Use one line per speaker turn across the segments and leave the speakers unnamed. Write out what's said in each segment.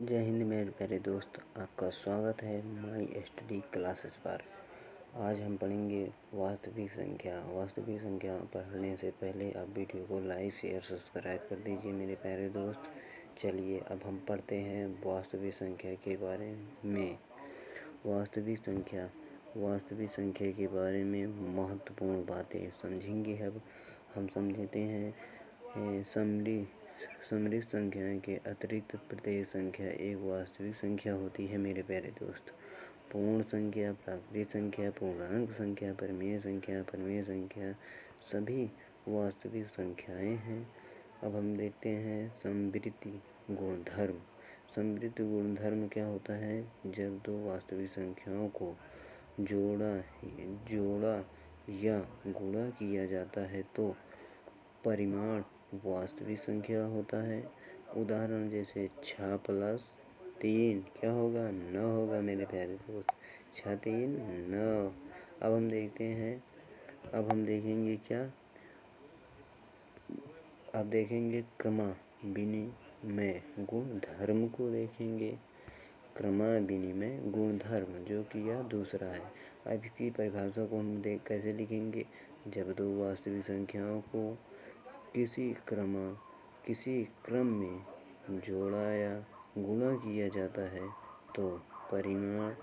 जय हिंद मेरे प्यारे दोस्त, आपका स्वागत है माई स्टडी क्लासेस पर। आज हम पढ़ेंगे वास्तविक संख्या। वास्तविक संख्या पढ़ने से पहले आप वीडियो को लाइक शेयर सब्सक्राइब कर दीजिए मेरे प्यारे दोस्त। चलिए अब हम पढ़ते हैं वास्तविक संख्या के बारे में। वास्तविक संख्या के बारे में महत्वपूर्ण बातें समझेंगे। अब हम समझते हैं समृद्ध संख्याएं के अतिरिक्त प्रत्येक संख्या एक वास्तविक संख्या होती है मेरे प्यारे दोस्त। पूर्ण संख्या, प्राकृतिक संख्या, पूर्णांक संख्या, परिमेय संख्या सभी वास्तविक संख्याएं हैं। अब हम देखते हैं समृद्धि गुणधर्म। समृद्ध गुणधर्म क्या होता है? जब दो वास्तविक संख्याओं को जोड़ा या गुणा किया जाता है तो परिमाण वास्तविक संख्या होता है। उदाहरण जैसे 6 + 3 क्या होगा? 9 होगा मेरे प्यारे दोस्त। 6 3 9। अब हम देखेंगे क्या? अब देखेंगे क्रमविनिमय गुणधर्म को देखेंगे। क्रमविनिमय गुणधर्म जो कि यह दूसरा है। अब इसकी परिभाषा को हम कैसे लिखेंगे? जब दो वास्तविक संख्याओं को किसी क्रम में जोड़ा या गुणा किया जाता है तो परिमाण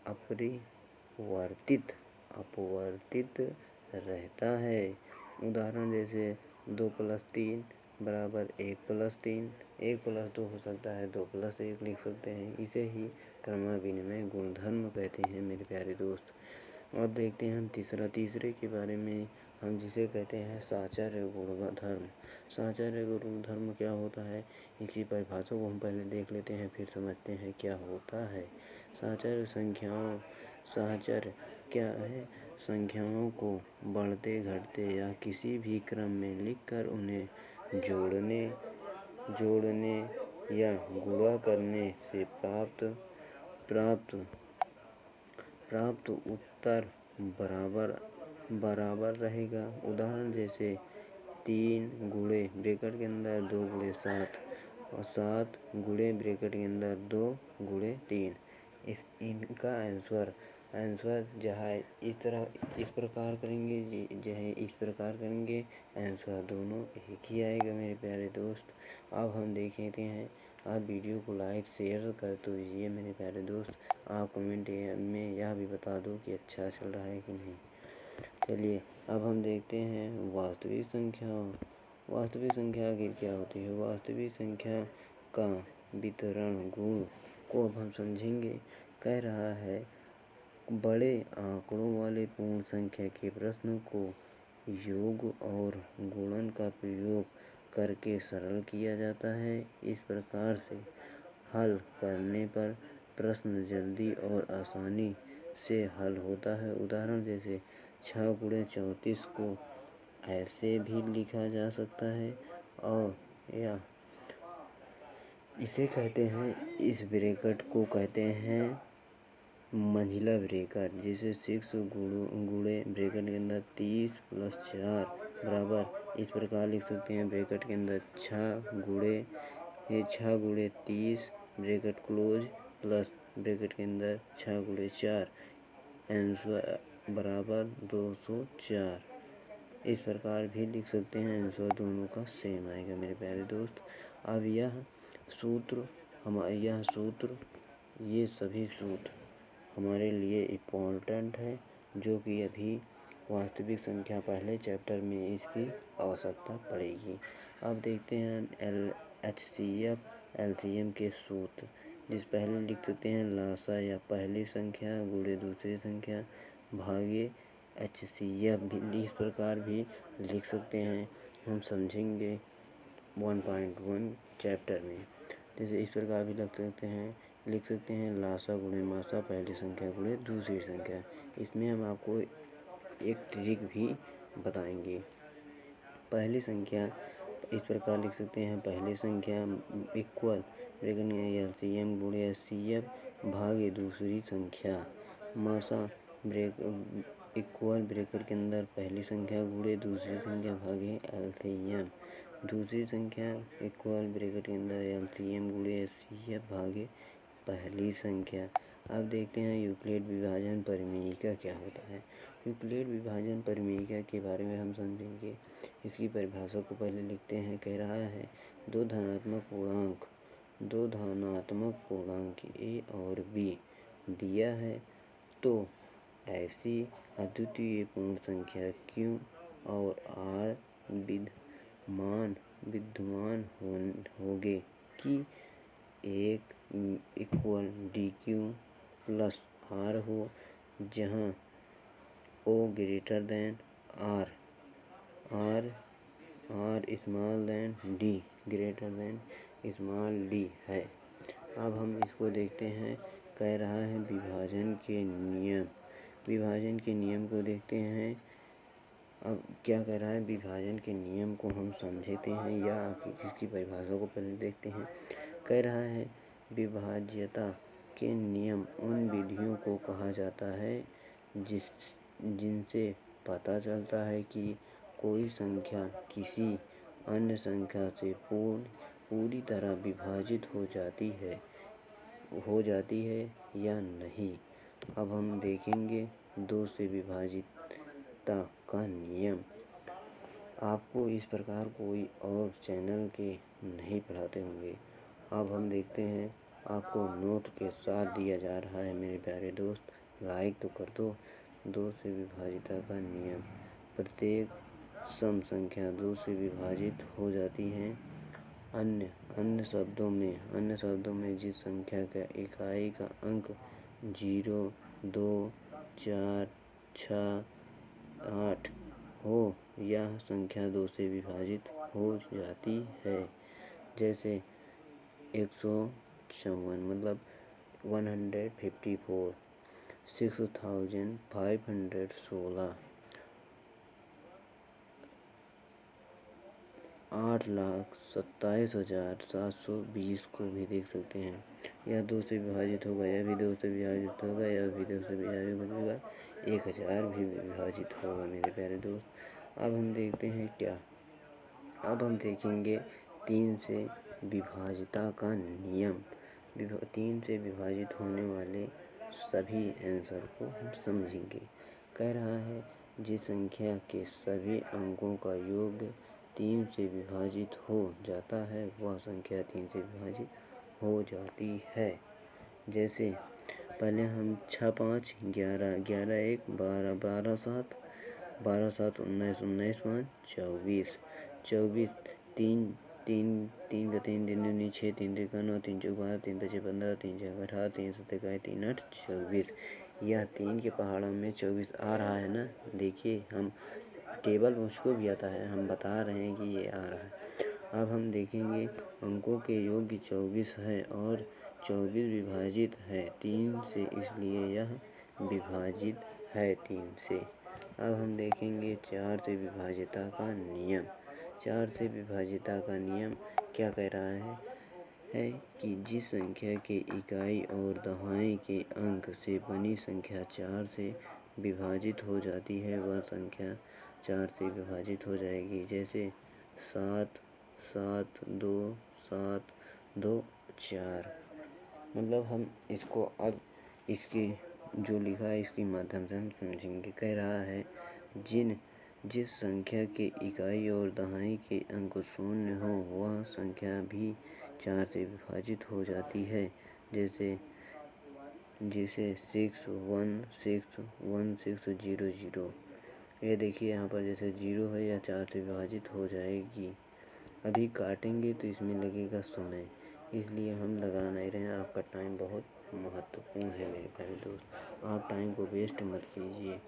अपरिवर्तित रहता है। उदाहरण जैसे 2 + 3 = 1 + 3, 1 + 2 हो सकता है, 2 + 1 लिख सकते हैं। इसे ही क्रमविनिमय गुणधर्म कहते हैं मेरे प्यारे दोस्त। अब देखते हैं हम तीसरे के बारे में, हम जिसे कहते हैं साहचर्य गुणधर्म। साहचर्य गुणधर्म क्या होता है? इसकी परिभाषा को हम पहले देख लेते हैं, फिर समझते हैं क्या होता है। साहचर्य क्या है? संख्याओं को बढ़ते घटते या किसी भी क्रम में लिखकर उन्हें जोड़ने या गुणा करने से प्राप्त उत्तर बराबर रहेगा। उदाहरण जैसे 3 × (ब्रैकेट के अंदर 2 × 7) और 7 × (2 × 3). इनका आंसर जहाँ इस प्रकार करेंगे आंसर दोनों एक ही आएगा मेरे प्यारे दोस्त। अब हम देखते हैं, आप वीडियो को लाइक शेयर कर दीजिए मेरे प्यारे दोस्त। आप कमेंट में यह भी बता दो कि अच्छा चल रहा है कि नहीं। चलिए अब हम देखते हैं वास्तविक संख्या आखिर क्या होती है। वास्तविक संख्या का वितरण गुण को अब हम समझेंगे। कह रहा है बड़े आंकड़ों वाले पूर्ण संख्या के प्रश्न को योग और गुणन का प्रयोग करके सरल किया जाता है। इस प्रकार से हल करने पर प्रश्न जल्दी और आसानी से हल होता है। उदाहरण जैसे 6 × 34 को ऐसे भी लिखा जा सकता है और या इसे कहते हैं, इस ब्रैकेट को कहते हैं मंझला ब्रैकेट। जैसे 6 × (ब्रैकेट के अंदर 30 + 4 = इस प्रकार लिख सकते हैं, ब्रैकेट के अंदर 6 × 30 ब्रैकेट क्लोज प्लस ब्रैकेट के अंदर 6 × 4 आंसर बराबर 204। इस प्रकार भी लिख सकते हैं, आंसर दोनों का सेम आएगा मेरे प्यारे दोस्त। अब ये सभी सूत्र हमारे लिए इम्पोर्टेंट है, जो कि अभी वास्तविक संख्या पहले चैप्टर में इसकी आवश्यकता पड़ेगी। अब देखते हैं HCF LCM के सूत्र। जिस पहले लिख सकते हैं लासा या पहली संख्या गुणे दूसरी संख्या भागे HCF भी इस प्रकार भी लिख सकते हैं। हम समझेंगे 1.1 चैप्टर में। जैसे इस प्रकार भी लिख सकते हैं लासा गुणे मासा पहली संख्या गुणे दूसरी संख्या। इसमें हम आपको एक ट्रिक भी बताएंगे। पहली संख्या इस प्रकार लिख सकते हैं, पहली संख्या इक्वल LCM गुणे HCF भागे दूसरी संख्या मासा इक्वल ब्रैकेट के अंदर पहली संख्या गुणे दूसरी संख्या भागे LCM। दूसरी संख्या इक्वल ब्रैकेट के अंदर LCM गुणे HCF भागे पहली संख्या। अब देखते हैं यूक्लिड विभाजन परिमेयिका क्या होता है। यूक्लिड विभाजन परिमेयिका के बारे में हम समझेंगे। इसकी परिभाषा को पहले लिखते हैं। कह रहा है दो धनात्मक पूर्णांक A और B दिया है तो ऐसी अद्वितीय पूर्ण संख्या Q और R विद्यमान होंगे कि एक इक्वल DQ प्लस R हो, जहाँ O greater than R, R small than D, greater than small D है। अब हम इसको देखते हैं। कह रहा है विभाजन के नियम को देखते हैं। अब क्या कह रहा है, विभाजन के नियम को हम समझते हैं या इसकी परिभाषा को पहले देखते हैं। कह रहा है विभाज्यता के नियम उन विधियों को कहा जाता है जिनसे पता चलता है कि कोई संख्या किसी अन्य संख्या से पूरी तरह विभाजित हो जाती है या नहीं। अब हम देखेंगे दो से विभाजितता का नियम। आपको इस प्रकार कोई और चैनल के नहीं पढ़ाते होंगे। अब हम देखते हैं, आपको नोट के साथ दिया जा रहा है। मेरे प्यारे दोस्त, लाइक तो कर दो। दो से विभाजितता का नियम, प्रत्येक सम संख्या दो से विभाजित हो जाती है। अन्य शब्दों में जिस संख्या का इकाई का अंक 0, 2, 4, 6, 8 हो, यह संख्या दो से विभाजित हो जाती है। जैसे 154 मतलब 154, 6516, 8,27,720 को भी देख सकते हैं। यह दो से विभाजित होगा, यह भी दो से विभाजित होगा, यह भी दो से विभाजित होगा, 1000 भी विभाजित होगा मेरे प्यारे दोस्त। अब हम देखते हैं क्या, अब हम देखेंगे 3 से विभाजितता का नियम। 3 से विभाजित होने वाले सभी आंसर को हम समझेंगे। कह रहा है जिस संख्या के सभी अंकों का योग 3 से विभाजित हो जाता है वह संख्या 3 से विभाजित हो जाती है। जैसे पहले हम 6, 5, 11, 11, 1, 12, 12, 7, 12, 7, 19, 19, 5, 24, 24, 3, 3, 3 का 3 दिन 6, 3 3 का 9, 3 4 12, 3 5 15, 3 6 18, 3 7 21, 3 8 24। यह 3 के पहाड़ों में 24 आ रहा है ना। देखिए, हम टेबल मुझको भी आता है, हम बता रहे हैं कि ये आ रहा है। अब हम देखेंगे अंकों के योग 24 है और 24 विभाजित है 3 से, इसलिए यह विभाजित है 3 से। अब हम देखेंगे 4 से विभाजितता का नियम। 4 से विभाजितता का नियम क्या कह रहा है कि जिस संख्या के इकाई और दहाई के अंक से बनी संख्या 4 से विभाजित हो जाती है वह संख्या 4 से विभाजित हो जाएगी। जैसे 7, 7, 2, 7, 2, 4। मतलब हम इसको अब इसकी जो लिखा है इसके माध्यम से हम समझेंगे। कह रहा है जिस संख्या के इकाई और दहाई के अंक शून्य हो वह संख्या भी 4 से विभाजित हो जाती है। जैसे 6, 1, 6, 1, 6, 0, 0। ये देखिए यहाँ पर जैसे 0 है, या 4 से विभाजित हो जाएगी। अभी काटेंगे तो इसमें लगेगा समय, इसलिए हम लगा नहीं रहे हैं। आपका टाइम बहुत महत्वपूर्ण है मेरे प्यारे दोस्त, आप टाइम को वेस्ट मत कीजिए।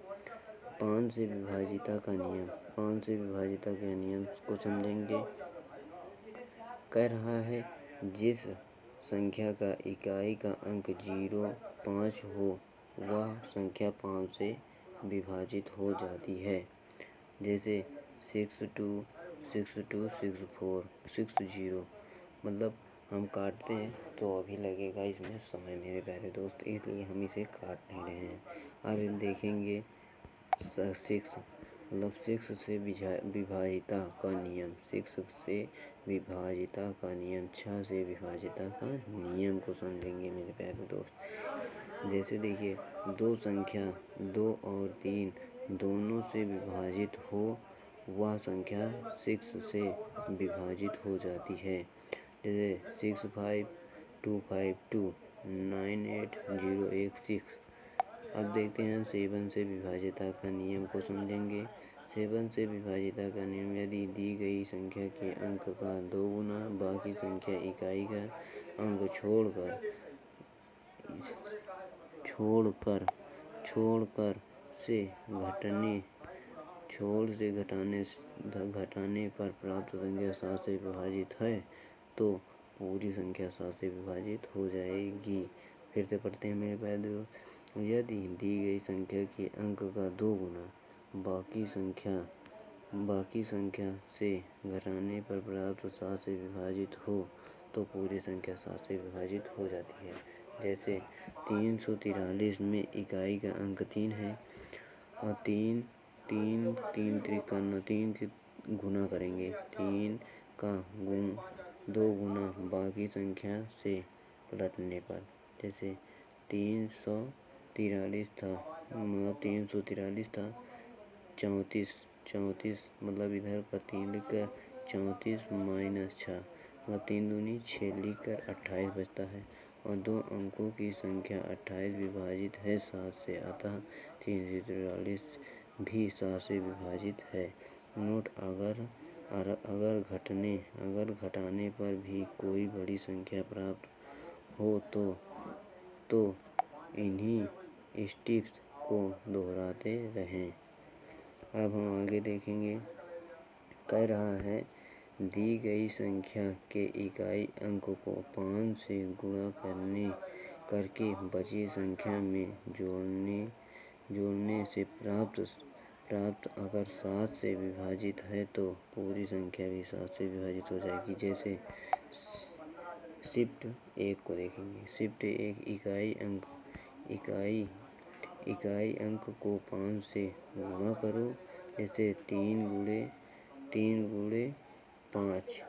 5 से विभाजितता का नियम। 5 से विभाजितता के नियम को समझेंगे। कह रहा है जिस संख्या का इकाई का अंक 0, 5 हो वह संख्या 5 से विभाजित हो जाती है। जैसे 6, 2, 6, 2, 6, 4, 6, 0। मतलब हम काटते हैं तो अभी लगेगा इसमें समय मेरे प्यारे दोस्त, इसलिए हम इसे काट नहीं रहे हैं। अब हम देखेंगे 6 मतलब 6 से विभाजिता का नियम, 6 से विभाजिता का नियम, 6 से विभाजिता का नियम को समझेंगे मेरे प्यारे दोस्त। जैसे देखिए, दो संख्या 2 और 3 दोनों से विभाजित हो, वह संख्या 6 से विभाजित हो जाती है। जैसे 65252 98016। अब देखते हैं 7 से विभाजिता का नियम को समझेंगे। 7 से विभाजिता का नियम, यदि दी गई संख्या के अंक का 2 गुना बाकी संख्या इकाई का अंक छोड़कर से घटाने पर प्राप्त संख्या 7 से विभाजित है तो पूरी संख्या 7 से विभाजित हो जाएगी। फिर से पढ़ते हैं मेरे प्यारे दोस्त। यदि दी गई संख्या के अंक का 2 गुना बाकी संख्या से घटाने पर प्राप्त 7 से विभाजित हो तो पूरी संख्या 7 से विभाजित हो जाती है। जैसे 343 में इकाई का अंक 3 है और 3 के गुना करेंगे। 3 का 2 गुना बाकी संख्या से पलटने पर, जैसे 343 था, मतलब 343 था, 34 मतलब इधर का 3 लिखकर 34 - 6 मतलब 3 दूनी 6 लिखकर 28 बचता है और 2 अंकों की संख्या 28 विभाजित है 7 से, अतः 343 भी 7 से विभाजित है। नोट, अगर घटाने पर भी कोई बड़ी संख्या प्राप्त हो तो इन्हीं स्टेप्स को दोहराते रहें। अब हम आगे देखेंगे। कह रहा है, दी गई संख्या के इकाई अंक को 5 से गुणा करके बची संख्या में जोड़ने से प्राप्त अगर 7 से विभाजित है तो पूरी संख्या भी 7 से विभाजित हो जाएगी। जैसे शिफ्ट 1 को देखेंगे। शिफ्ट 1 इकाई अंक को 5 से गुणा करो। जैसे 3 गुणे 5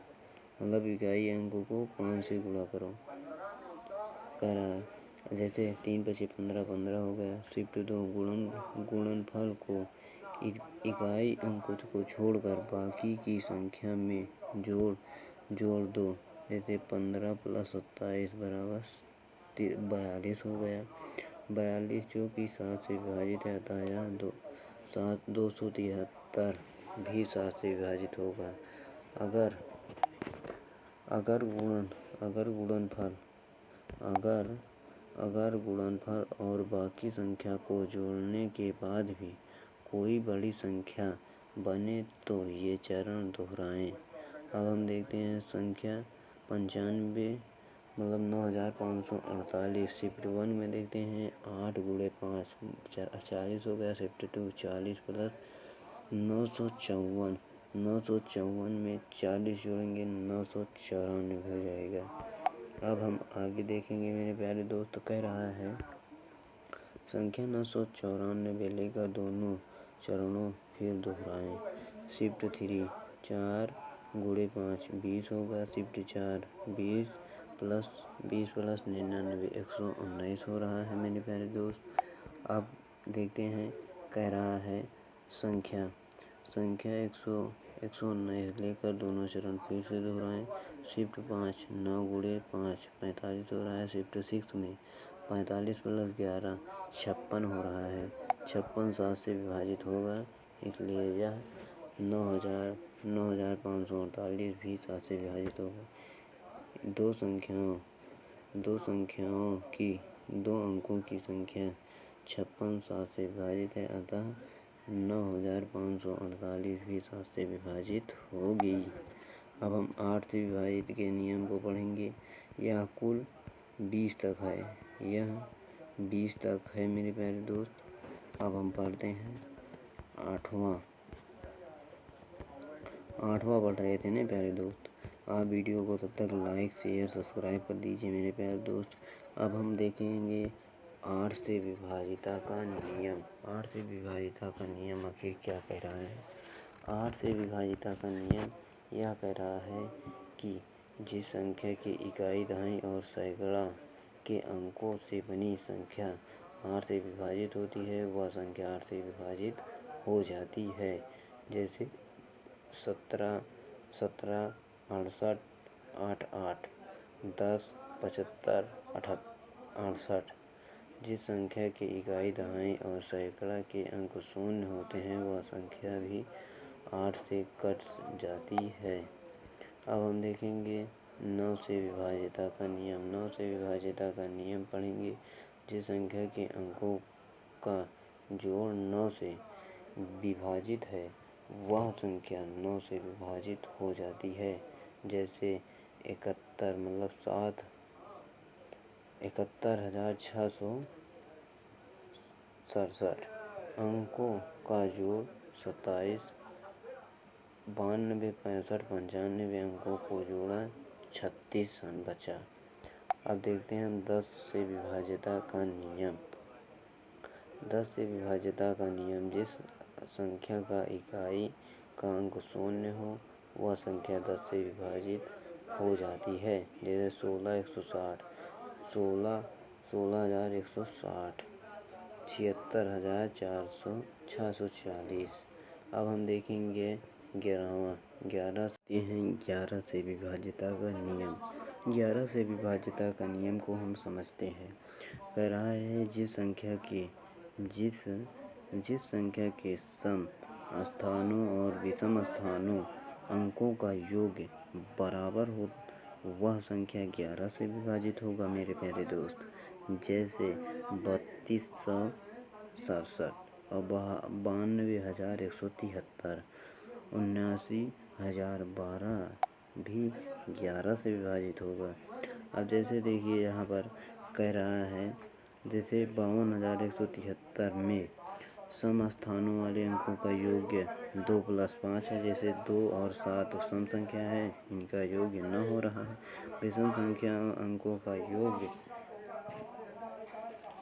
मतलब इकाई अंक को 5 से गुणा करो, कह रहा है। जैसे 3 × 5 = 15, 15 हो गया। शिफ्ट 2 गुणनफल को इकाई अंक को छोड़कर बाकी की संख्या में जोड़ दो। जैसे 15 + 27 = 42 हो गया। 42 जो कि 7 से विभाजित है, अतः यह 273 भी 7 से विभाजित होगा। अगर गुणनफल और बाकी संख्या को जोड़ने के बाद भी कोई बड़ी संख्या बने तो ये चरण दोहराएं। अब हम देखते हैं संख्या 95 मतलब 9548। शिफ्ट 1 में देखते हैं 8 × 5 40 हो गया। शिफ्ट 2 40 + 954 954 में 40 जोड़ेंगे 994 हो जाएगा। अब हम आगे देखेंगे मेरे प्यारे दोस्त। कह रहा है, संख्या 994 लेकर दोनों चरणों फिर दोहराएं। शिफ्ट 3 4 × 5 20 होगा। शिफ्ट 4 20 + 99 119 हो रहा है मेरे प्यारे दोस्त। अब देखते हैं। कह रहा है, संख्या 119 लेकर दोनों चरण फिर से दोहराएं। शिफ्ट 5 9 × 5 45 हो रहा है। शिफ्ट 6 में 45 + 11 56 हो रहा है। 56 7 से विभाजित होगा, इसलिए यह 9548 भी 7 से विभाजित होगा। दो अंकों की संख्या 56 7 से विभाजित है, अतः 9548 भी 7 से विभाजित होगी। अब हम 8 से विभाजित के नियम को पढ़ेंगे। यह कुल 20 तक है मेरे प्यारे दोस्त। अब हम पढ़ते हैं 8वां पढ़ रहे थे ना प्यारे दोस्त। आप वीडियो को तब तक लाइक शेयर सब्सक्राइब कर दीजिए मेरे प्यारे दोस्त। अब हम देखेंगे 8 से विभाजिता का नियम। 8 से विभाजिता का नियम आखिर क्या कह रहा है? 8 से विभाजिता का नियम यह कह रहा है कि जिस संख्या की इकाई दहाई और सैकड़ा के अंकों से बनी संख्या 8 से विभाजित होती है वह संख्या 8 से विभाजित हो जाती है। जैसे 17, 68, 88, 10, 75, 68। जिस संख्या की इकाई दहाई और सैकड़ा के अंक शून्य होते हैं वह संख्या भी 8 से कट जाती है। अब हम देखेंगे 9 से विभाजिता का नियम। 9 से विभाजिता का नियम पढ़ेंगे। जिस संख्या के अंकों का जोड़ 9 से विभाजित है वह संख्या 9 से विभाजित हो जाती है। जैसे 71 मतलब 71,667 अंकों का जोड़ 27, 92, 65, 95 अंकों को जोड़ा 36 बचा। अब देखते हैं हम 10 से विभाजिता का नियम। 10 से विभाजिता का नियम जिस संख्या का इकाई का अंक शून्य हो वह संख्या 10 से विभाजित हो जाती है। जैसे 16,160, 16,160, 76,640। अब हम देखेंगे 11 से विभाजिता का नियम। 11 से विभाजिता का नियम को हम समझते हैं। कह रहा है जिस संख्या के सम स्थानों और विषम स्थानों अंकों का योग बराबर हो वह संख्या 11 से विभाजित होगा मेरे प्यारे दोस्त। जैसे 3267 और 92,173, 79,012 भी 11 से विभाजित होगा। अब जैसे देखिए यहाँ पर कह रहा है जैसे 52,173 में सम स्थानों वाले अंकों का योग 2 + 5 है। जैसे 2 और 7 सम संख्या है, इनका योग न हो रहा है। विषम संख्या अंकों का योग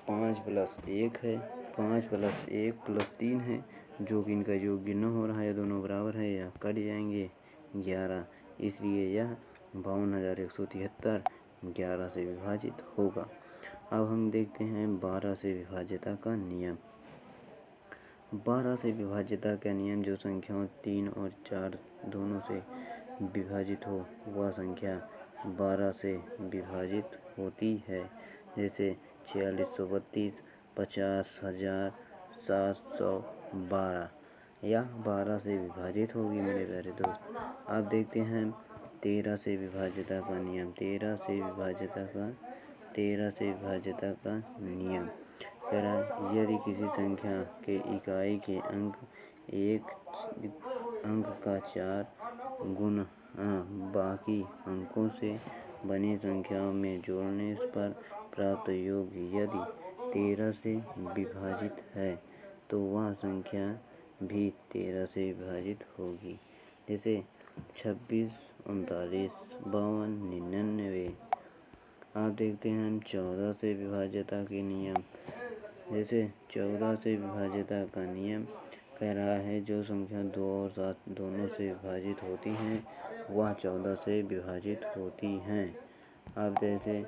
5 + 1 है, 5 + 1 + 3 है, जो कि इनका योग न हो रहा है। दोनों बराबर है या कट जाएंगे 11, इसलिए यह 52,173 11 से विभाजित होगा। अब हम देखते हैं 12 से विभाजिता का नियम। 12 से विभाजिता का नियम जो संख्याओं 3 और 4 दोनों से विभाजित हो वह संख्या 12 से विभाजित होती है। जैसे 4632, 50,712 यह 12 से विभाजित होगी मेरे प्यारे दोस्त। अब देखते हैं 13 से विभाजिता का नियम। 13 से विभाजिता का नियम कह रहा है यदि किसी संख्या के इकाई के अंक एक अंक का 4 गुना बाकी अंकों से बनी संख्याओं में जोड़ने पर प्राप्त योग यदि 13 से विभाजित है तो वह संख्या भी 13 से विभाजित होगी। जैसे 26, 39, 52, 99। आप देखते हैं 14 से विभाजिता के नियम। जैसे 14 से विभाजिता का नियम कह रहा है जो संख्या 2 और 7 दोनों से विभाजित होती हैं वह 14 से विभाजित होती हैं। अब जैसे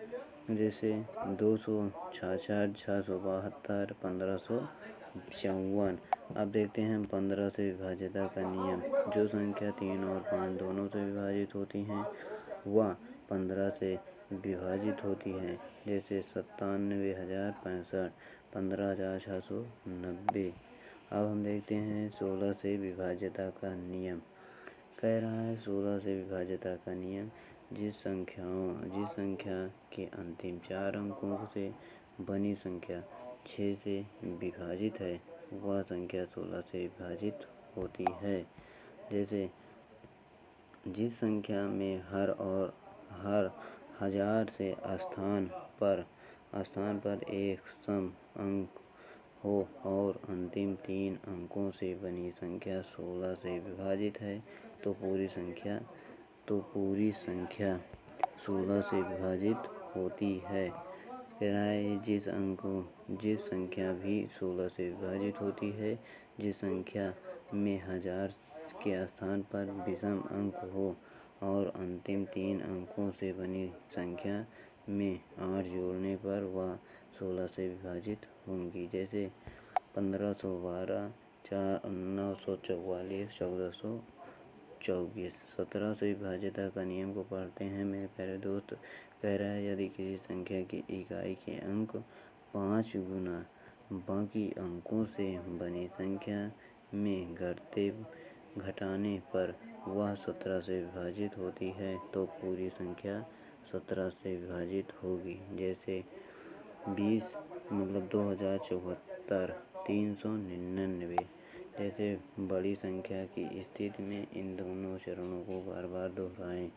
266, 672, 1554। अब देखते हैं 15 से विभाजिता का नियम जो संख्या 3 और 5 दोनों से विभाजित होती हैं वह 15 से विभाजित होती हैं। जैसे 97,065, 15,690। अब हम देखते हैं 16 से विभाजिता का नियम। कह रहा है 16 से विभाजिता का नियम जिस संख्या के अंतिम 4 अंकों से बनी संख्या 6 से विभाजित है वह संख्या 16 से विभाजित होती है। जैसे जिस संख्या में हर 1000 से स्थान पर एक सम अंक हो और अंतिम 3 अंकों से बनी संख्या 16 से विभाजित है तो पूरी संख्या 16 से विभाजित होती है। कह रहा है जिस संख्या भी 16 से विभाजित होती है, जिस संख्या में 1000 के स्थान पर विषम अंक हो और अंतिम 3 अंकों से बनी संख्या में 8 जोड़ने पर वह 16 से विभाजित होंगी। जैसे 1512, 944, 1424। 17 से विभाज्यता का नियम को पढ़ते हैं मेरे प्यारे दोस्त। कह रहा है यदि किसी संख्या की इकाई के अंक 5 गुना बाकी अंकों से बनी संख्या में घटाने पर वह 17 से विभाजित होती है तो पूरी संख्या 17 से विभाजित होगी। जैसे 20 मतलब 2074, 399। जैसे बड़ी संख्या की स्थिति में इन दोनों चरणों को बार बार दोहराएं।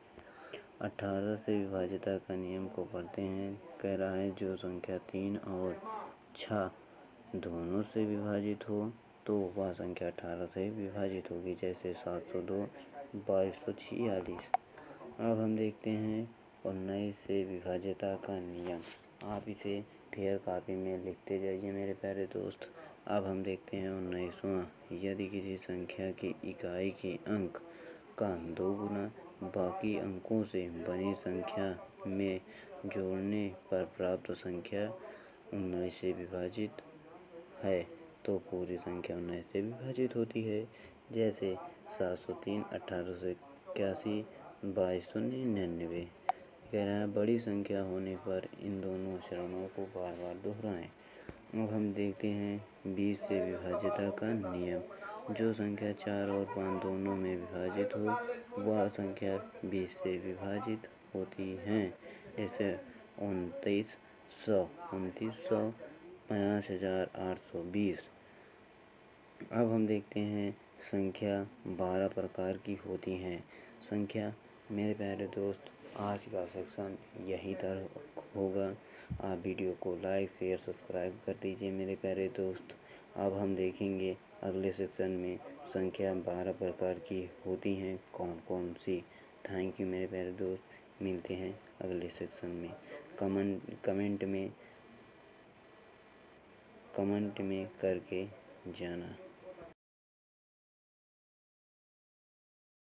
18 से विभाज्यता का नियम को पढ़ते हैं। कह रहा है जो संख्या 3 और 6 दोनों से विभाजित हो तो वह संख्या 18 से विभाजित होगी। जैसे 702, 2246। अब हम देखते हैं 19 से विभाज्यता का नियम। आप इसे फेयर कॉपी में लिखते जाइए मेरे प्यारे दोस्त। अब हम देखते हैं 19वां। यदि किसी संख्या की इकाई के अंक का 2 गुना बाकी अंकों से बनी संख्या में जोड़ने पर प्राप्त संख्या 19 से विभाजित है तो पूरी संख्या 19 से विभाजित होती है। जैसे 703, 1881, 2299। कह रहा है बड़ी संख्या होने पर इन दोनों चरणों को बार बार दोहराएं। अब हम देखते हैं 20 से विभाज्यता का नियम। जो संख्या 4 और 5 दोनों में विभाजित हो वह संख्या 20 से विभाजित होती हैं। जैसे 2900, 50,820। अब हम देखते हैं संख्या 12 प्रकार की होती हैं। संख्या मेरे प्यारे दोस्त आज का सेक्शन यही तक होगा। आप वीडियो को लाइक शेयर सब्सक्राइब कर दीजिए मेरे प्यारे दोस्त। अब हम देखेंगे अगले सेक्शन में संख्या 12 प्रकार की होती हैं कौन कौन सी। थैंक यू मेरे प्यारे दोस्त। मिलते हैं अगले सेक्शन में। कमेंट में करके जाना।